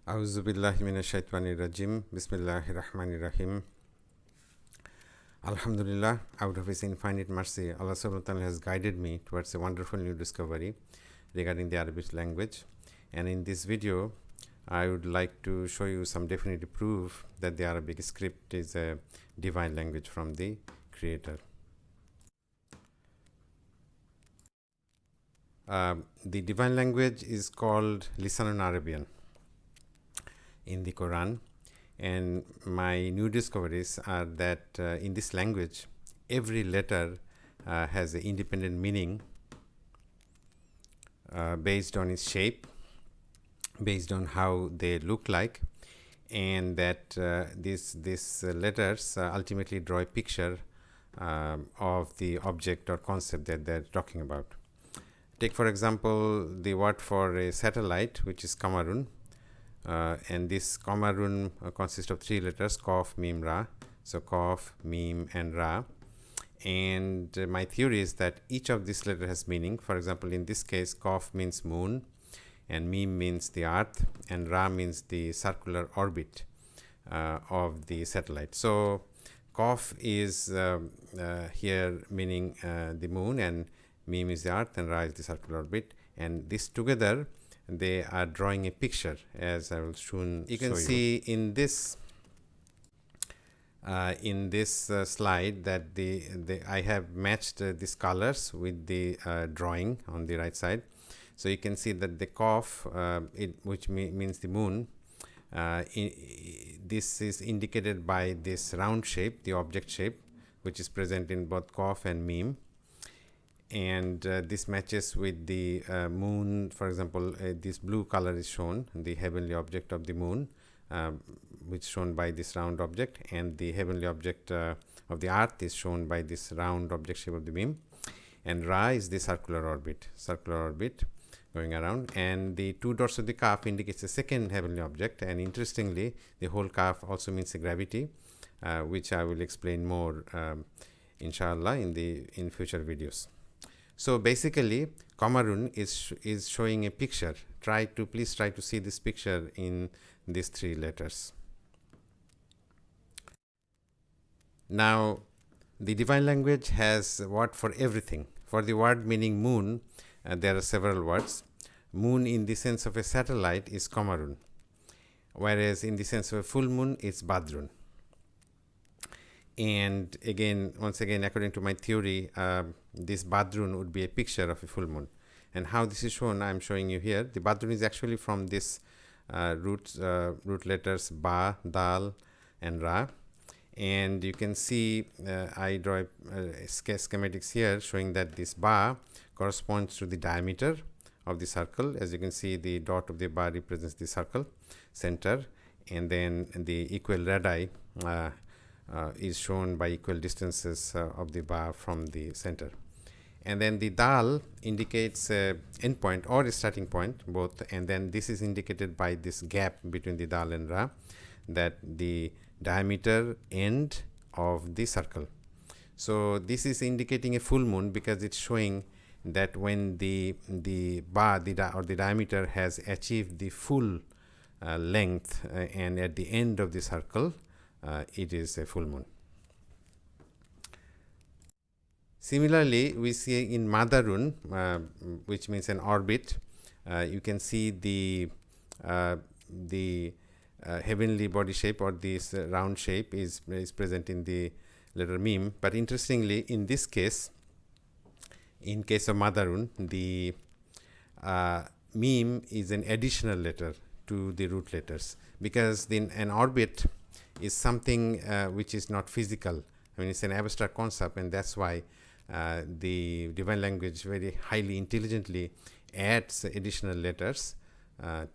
A'udhu billahi minash shaitanir rajim. Bismillahir rahmanir rahim. Alhamdulillah, out of His infinite mercy, Allah subhanahu wa ta'ala has guided me towards a wonderful new discovery regarding the Arabic language. And in this video, I would like to show you some definitive proof that the Arabic script is a divine language from the Creator. The divine language is called Lisanun Arabian in the Quran, and my new discoveries are that in this language every letter has an independent meaning based on its shape, based on how they look like, and that these letters ultimately draw a picture of the object or concept that they're talking about. Take for example the word for a satellite, which is qamarun. And this qamarun consists of three letters: Qaf, Mim, Ra. So Qaf, Mim, and Ra. And my theory is that each of these letters has meaning. For example, in this case, Qaf means moon, and Mim means the earth, and Ra means the circular orbit of the satellite. So Qaf is here meaning the moon, and Mim is the earth, and Ra is the circular orbit. And this together, they are drawing a picture, as I will soon show you. You can see in this slide that I have matched these colors with the drawing on the right side. So you can see that the Qaf, which means the moon, this is indicated by this round shape, the object shape, which is present in both Qaf and Mim. And this matches with the moon. For example, this blue color is shown, the heavenly object of the moon, which is shown by this round object, and the heavenly object of the earth is shown by this round object shape of the beam. And Ra is the circular orbit going around, and the two dots of the calf indicates the second heavenly object. And interestingly, the whole calf also means the gravity, which I will explain more inshallah in future videos. So basically, qamarun is showing a picture. Please try to see this picture in these three letters. Now, the divine language has a word for everything. For the word meaning moon, there are several words. Moon in the sense of a satellite is qamarun, whereas in the sense of a full moon, it's badrun. And once again, according to my theory, this badrun would be a picture of a full moon. And how this is shown, I'm showing you here. The badrun is actually from this root letters ba, dal, and ra. And you can see I draw schematics here showing that this ba corresponds to the diameter of the circle. As you can see, the dot of the ba represents the circle center, and then the equal radii is shown by equal distances of the bar from the center. And then the dal indicates end point or a starting point, both, and then this is indicated by this gap between the dal and ra, that the diameter end of the circle. So this is indicating a full moon because it's showing that when the bar or the diameter has achieved the full length and at the end of the circle, it is a full moon. Similarly, we see in madarun, which means an orbit, you can see the heavenly body shape, or this round shape is present in the letter mim. But interestingly, in this case, in case of madarun, the mim is an additional letter to the root letters, because an orbit is something which is not physical. I mean, it's an abstract concept, and that's why the divine language very highly intelligently adds additional letters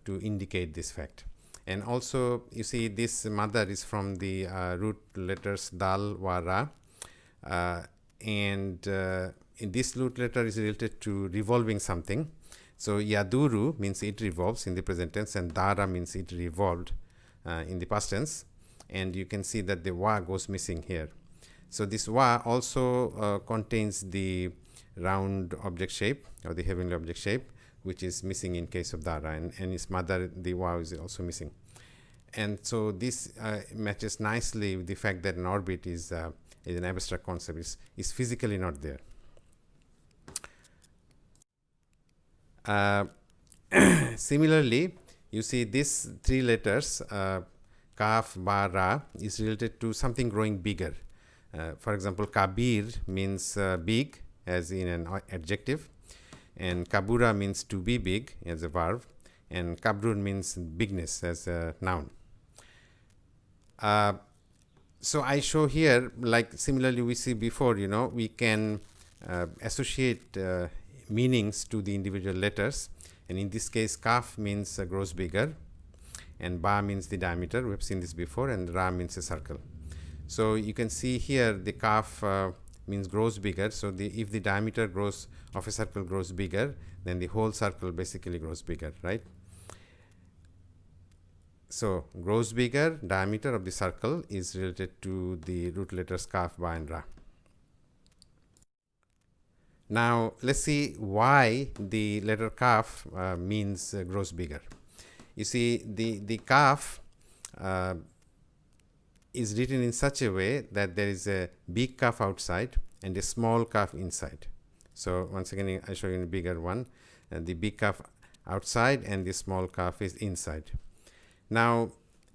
to indicate this fact. And also, you see, this madar is from the root letters dal, wa, ra, and in this root letter is related to revolving something. So yaduru means it revolves in the present tense, and dara means it revolved in the past tense. And you can see that the wa goes missing here. So this wa also contains the round object shape, or the heavenly object shape, which is missing in case of dara, and its mother, the waw, is also missing. And so this matches nicely with the fact that an orbit is an abstract concept, is physically not there. Similarly, you see these three letters, kaf, ba, ra, is related to something growing bigger. For example, kabir means big, as in an adjective, and kabura means to be big, as a verb, and qamarun means bigness, as a noun. So I show here, like similarly we see before, we can associate meanings to the individual letters, and in this case kaf means grows bigger, and ba means the diameter, we have seen this before, and ra means a circle. So you can see here the kaf means grows bigger, so if the diameter of a circle grows bigger, then the whole circle basically grows bigger, right? So grows bigger, diameter of the circle is related to the root letters kaf, ba, and ra. Now let's see why the letter kaf means grows bigger. You see, the kaf is written in such a way that there is a big kaf outside and a small kaf inside. So once again, I show you a bigger one, and the big kaf outside and the small kaf is inside. Now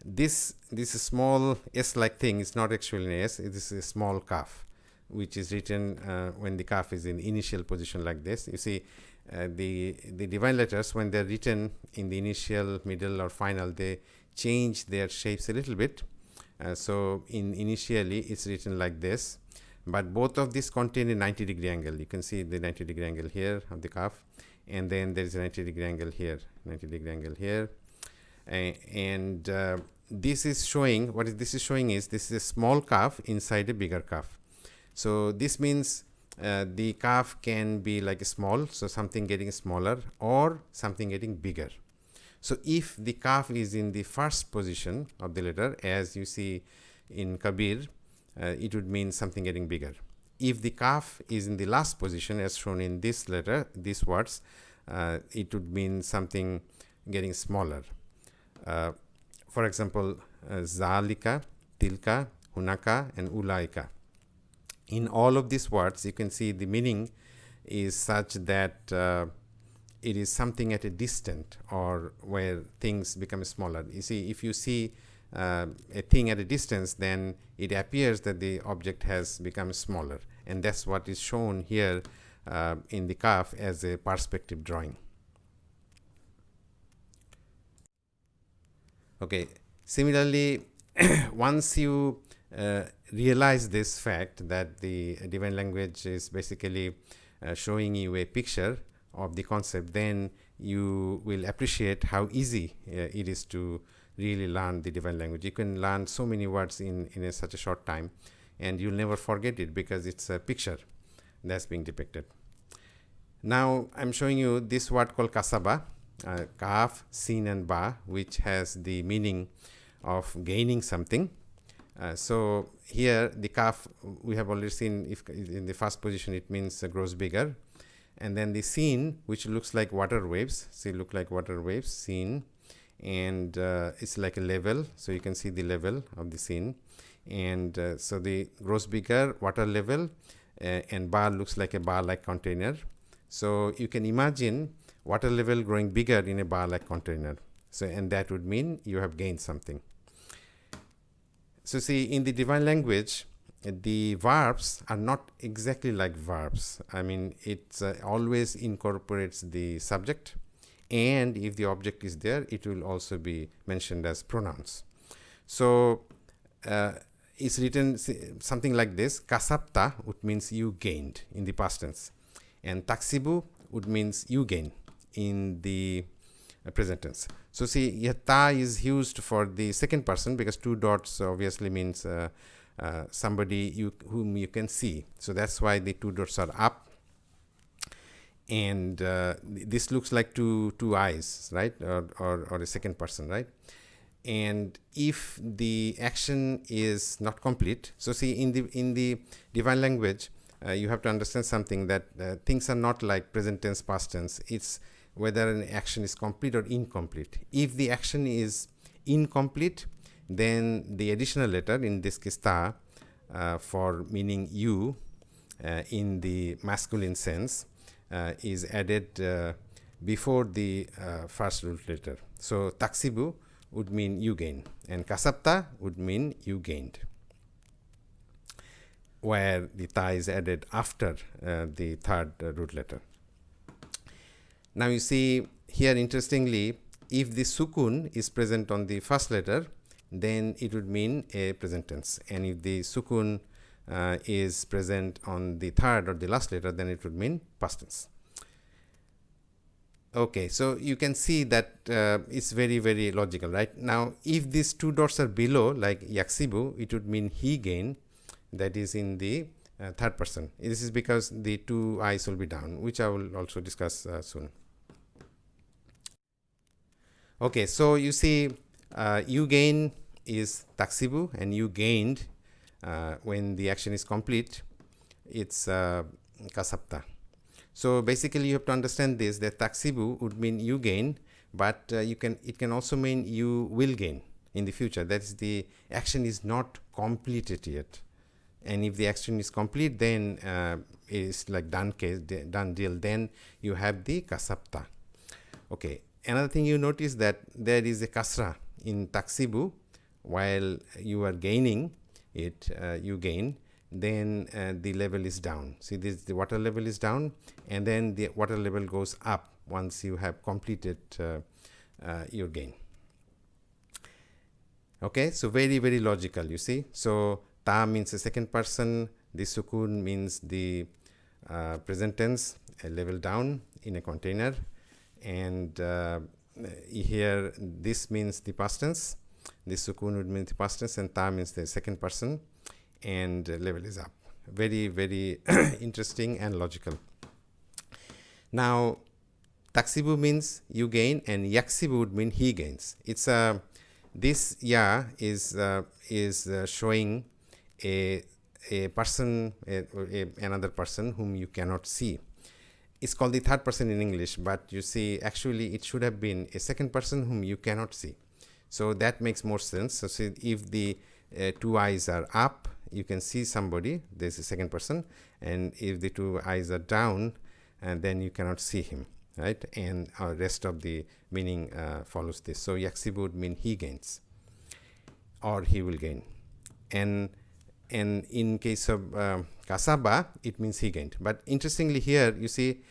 this small s-like thing is not actually an s, it is a small kaf, which is written when the kaf is in initial position like this. You see, the divine letters, when they're written in the initial, middle, or final, they change their shapes a little bit. So initially it's written like this, but both of these contain a 90-degree angle. You can see the 90-degree angle here of the kaf, and then there is a 90-degree angle here, 90-degree angle here, and this is showing, this is showing is this is a small kaf inside a bigger kaf. So this means the kaf can be like a small, so something getting smaller, or something getting bigger. So if the kaf is in the first position of the letter, as you see in kabir, it would mean something getting bigger. If the kaf is in the last position, as shown in this letter, these words, it would mean something getting smaller. For example, zalika, tilka, hunaka, and ulaika. In all of these words, you can see the meaning is such that it is something at a distance, or where things become smaller. You see, if you see a thing at a distance, then it appears that the object has become smaller, and that's what is shown here in the kaf as a perspective drawing. Okay, similarly, once you realize this fact that the divine language is basically showing you a picture of the concept, then you will appreciate how easy it is to really learn the divine language. You can learn so many words in such a short time, and you'll never forget it because it's a picture that's being depicted. Now I'm showing you this word called kasaba, kaf, sin, and ba, which has the meaning of gaining something. So here the kaf, we have already seen, if in the first position it means grows bigger, and then the sin, which looks like water waves, see, look like water waves, sin, and it's like a level, so you can see the level of the sin, and so the grows bigger, water level, and bar looks like a bar-like container. So you can imagine water level growing bigger in a bar-like container, so, and that would mean you have gained something. So see, in the divine language, the verbs are not exactly like verbs. I mean, it always incorporates the subject, and if the object is there, it will also be mentioned as pronouns. So it's written something like this: kasapta would means you gained in the past tense, and taksibu would means you gain in the present tense. So see, yata is used for the second person because two dots obviously means somebody whom you can see. So that's why the two dots are up, and this looks like two eyes, right, or a second person, right? And if the action is not complete, so see, in the divine language, you have to understand something, that things are not like present tense, past tense. It's whether an action is complete or incomplete. If the action is incomplete, then the additional letter, in this case ta, for meaning you in the masculine sense, is added before the first root letter. So taksibu would mean you gain, and kasabta would mean you gained, where the ta is added after the third root letter. Now you see here, interestingly, if the sukun is present on the first letter, then it would mean a present tense, and if the sukun is present on the third or the last letter, then it would mean past tense. Okay, so you can see that it's very, very logical, right? Now, if these two dots are below, like yaksibu, it would mean he gain, that is in the third person. This is because the two eyes will be down, which I will also discuss soon. Okay, so you see, you gain is taksibu, and you gained, when the action is complete, it's kasabta. So basically, you have to understand this, that taksibu would mean you gain, but it can also mean you will gain in the future. That is, the action is not completed yet, and if the action is complete, then it is like done case, done deal. Then you have the kasabta. Okay. Another thing you notice, that there is a kasra in taksibu. While you are gaining it, you gain, then the level is down. See, this, the water level is down, and then the water level goes up once you have completed your gain. Okay, so very, very logical, you see. So ta means the second person, the sukun means the present tense, a level down in a container, and here this means the past tense. This sukun would mean the past tense, and ta means the second person, and level is up. Very, very interesting and logical. Now, taksibu means you gain, and yaksibu would mean he gains. It's this ya is showing a person, another person whom you cannot see. It's called the third person in English, but you see, actually it should have been a second person whom you cannot see. So that makes more sense. So see, if the two eyes are up, you can see somebody, there's a second person, and if the two eyes are down, and then you cannot see him, right? And rest of the meaning follows this. So yaksibu would mean he gains, or he will gain, and in case of kasaba, it means he gained. But interestingly here, you see,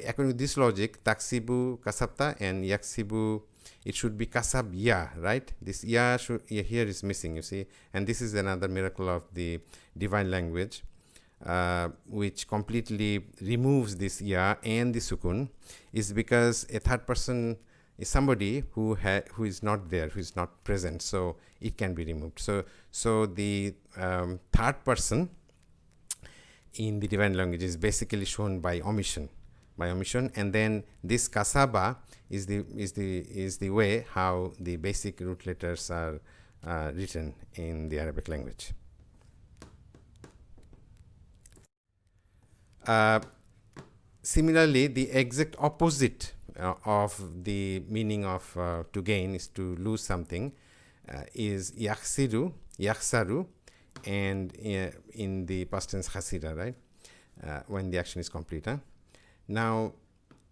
according to this logic, taksibu kasabta, and yaksibu, it should be kasab ya, right? This ya here is missing, you see, and this is another miracle of the divine language, which completely removes this ya and the sukun, is because a third person is somebody who is not there, who is not present, so it can be removed. So the third person in the divine language is basically shown by omission, and then this kasaba is the way how the basic root letters are written in the Arabic language. Similarly, the exact opposite of the meaning of to gain is to lose something, is yakhsiru, yakhsaru, and in the past tense khasira, right? When the action is complete. Now,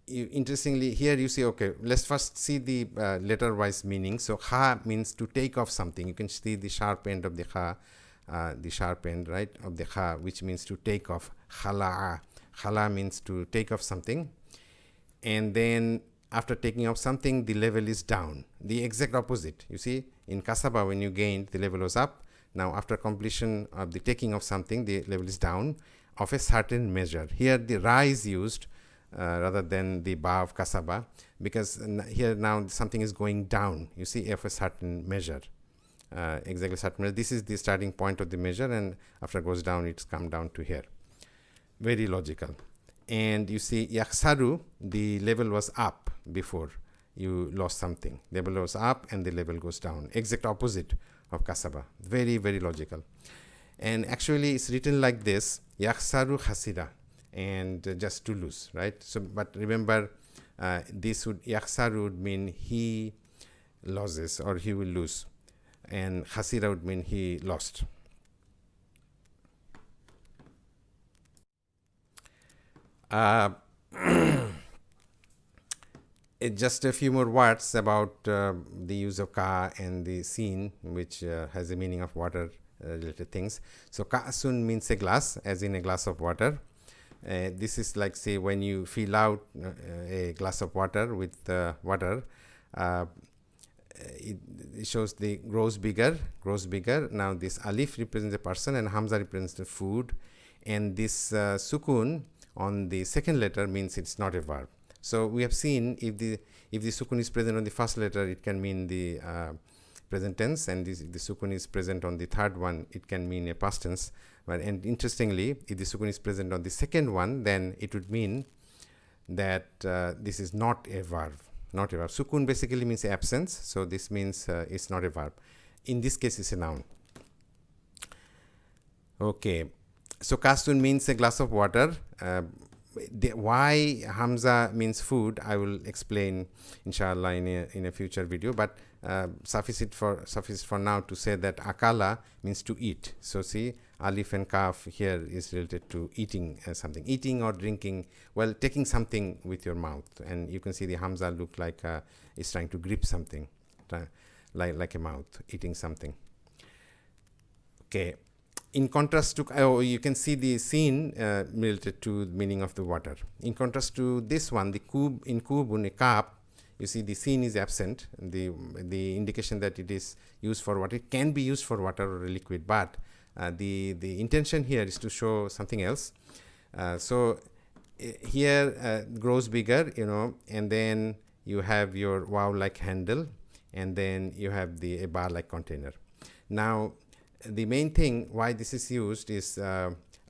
interestingly, here you see, okay, let's first see the letter-wise meaning. So, kha means to take off something. You can see the sharp end of the kha, the sharp end, right, of the kha, which means to take off. Khala'a. Khala means to take off something. And then after taking off something, the level is down. The exact opposite. You see, in kasaba, when you gained, the level was up. Now, after completion of the taking of something, the level is down of a certain measure. Here, the ra is used rather than the ba of kasaba, because here now something is going down. You see, of a certain measure. Exactly certain measure. This is the starting point of the measure, and after it goes down, it's come down to here. Very logical. And you see, yakhsaru, the level was up before you lost something. Level was up and the level goes down. Exact opposite of kasaba. Very, very logical. And actually, it's written like this: yakhsaru khasira, and just to lose, right? So, but remember, This would, yakhsaru would mean he loses or he will lose, and khasira would mean he lost. Just a few more words about the use of ka and the sin, which has a meaning of water related things. So ka'sun means a glass, as in a glass of water. This is like, say, when you fill out a glass of water with water, it shows the grows bigger. Now this alif represents a person and hamza represents the food, and this sukun on the second letter means it's not a verb. So we have seen if the sukun is present on the first letter, it can mean the present tense, and if the sukun is present on the third one, it can mean a past tense. And interestingly, if the sukun is present on the second one, then it would mean that this is not a verb. Sukun basically means absence, so this means it's not a verb. In this case, it's a noun. Okay, so kastun means a glass of water. Why hamza means food, I will explain inshallah in a future video, but suffice it for now to say that akala means to eat. So see, alif and kaf here is related to eating something, eating or drinking, well, taking something with your mouth, and you can see the hamza look like it's trying to grip something, like a mouth, eating something. Okay. In contrast to, you can see the sin related to the meaning of the water. In contrast to this one, the kub, in kubun, a cup, you see the sin is absent, the indication that it is used for water. It can be used for water or a liquid, but the intention here is to show something else. So here grows bigger, and then you have your wow-like handle, and then you have a bar-like container. Now, the main thing why this is used is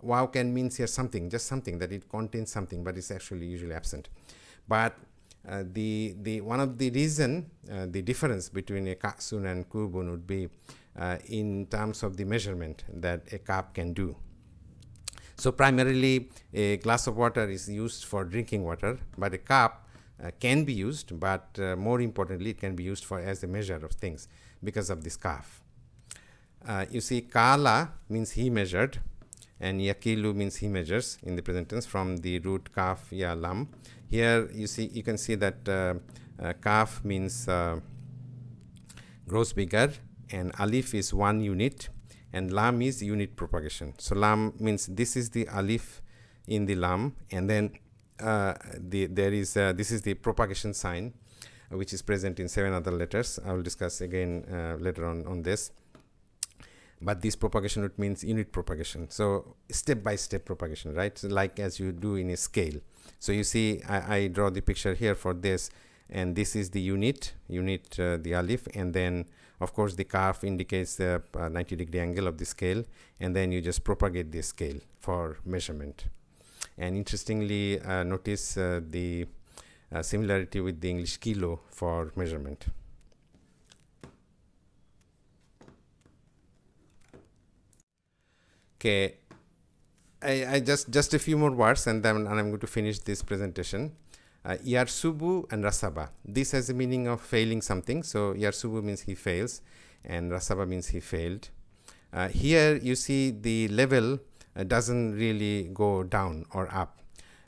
wow can means here something, just something, that it contains something, but it's actually usually absent. But the one of the reason, the difference between a ka'sun and kubun would be in terms of the measurement that a cup can do. So primarily a glass of water is used for drinking water, but a cup can be used, but more importantly it can be used for as a measure of things because of this kaf. You see, kala means he measured, and yakilu means he measures in the present tense from the root kaf ya lam. Here you can see that kaf means grows bigger, and alif is 1 unit, and lam is unit propagation. So lam means this is the alif in the lam, and then this is the propagation sign, which is present in 7 other letters. I will discuss again later on this. But this propagation root means unit propagation. So step-by-step propagation, right? So like as you do in a scale. So you see, I draw the picture here for this, and this is the unit, the alif, and then of course the kaf indicates the 90-degree angle of the scale, and then you just propagate this scale for measurement. And interestingly, notice the similarity with the English kilo for measurement. Okay, I just a few more words, and then I'm going to finish this presentation. Yarsubu and rasaba. This has a meaning of failing something. So yarsubu means he fails, and rasaba means he failed. Here you see the level doesn't really go down or up.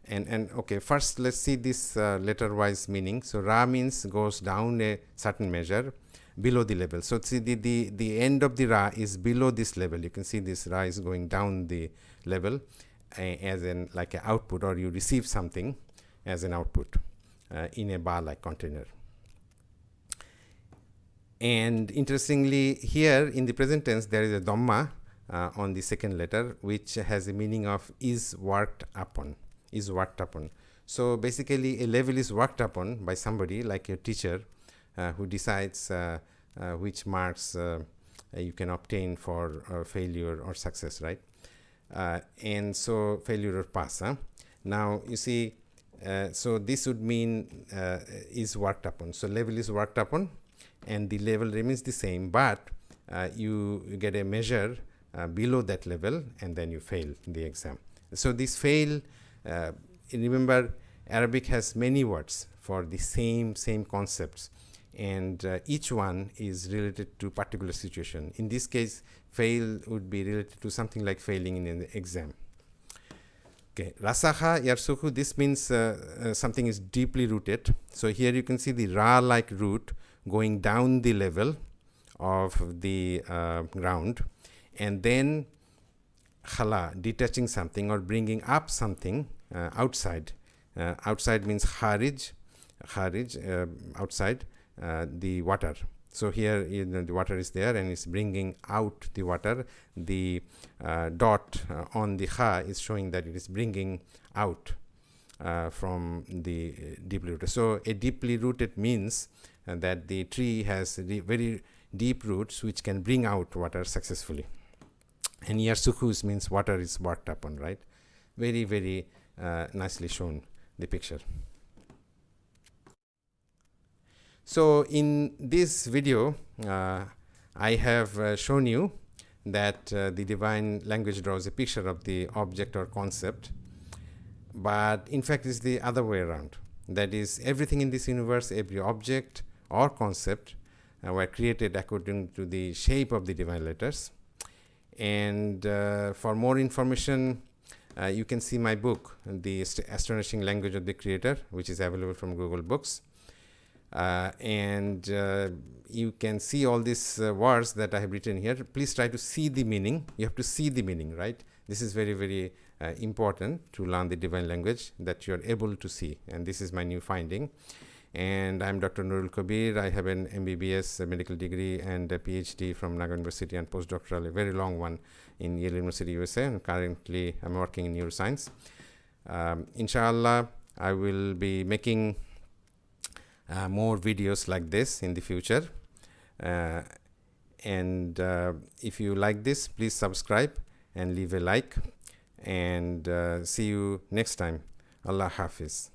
And okay, first let's see this letter-wise meaning. So ra means goes down a certain measure, below the level. So see the end of the ra is below this level. You can see this ra is going down the level as in like an output, or you receive something as an output in a bar-like container. And interestingly, here in the present tense there is a dhamma on the second letter, which has a meaning of is worked upon. So basically a level is worked upon by somebody like your teacher, who decides which marks you can obtain for failure or success, right? And so failure or pass. Now you see, so this would mean is worked upon. So level is worked upon, and the level remains the same, but you get a measure below that level, and then you fail the exam. So this fail, remember, Arabic has many words for the same concepts, and each one is related to particular situation. In this case, fail would be related to something like failing in an exam. Okay, rasaha yarsuku, this means something is deeply rooted. So here you can see the ra-like root going down the level of the ground, and then khala, detaching something or bringing up something outside. Outside means kharij, outside the water. So here the water is there and it's bringing out the water. The dot on the kha is showing that it is bringing out from the deeply rooted. So a deeply rooted means that the tree has very deep roots which can bring out water successfully. And yarsukus means water is worked upon, right? Very nicely shown, the picture. So in this video, I have shown you that the divine language draws a picture of the object or concept, but in fact it's the other way around. That is, everything in this universe, every object or concept were created according to the shape of the divine letters. And for more information, you can see my book, The Astonishing Language of the Creator, which is available from Google Books. And you can see all these words that I have written here. Please try to see the meaning. You have to see the meaning, right? This is very important to learn the divine language, that you are able to see. And this is my new finding. And I'm Dr. Nurul Kabir. I have an MBBS medical degree and a PhD from Naga University, and postdoctoral, a very long one, in Yale University, USA. And currently I'm working in neuroscience. Inshallah, I will be making more videos like this in the future. And if you like this, please subscribe and leave a like. And see you next time. Allah Hafiz.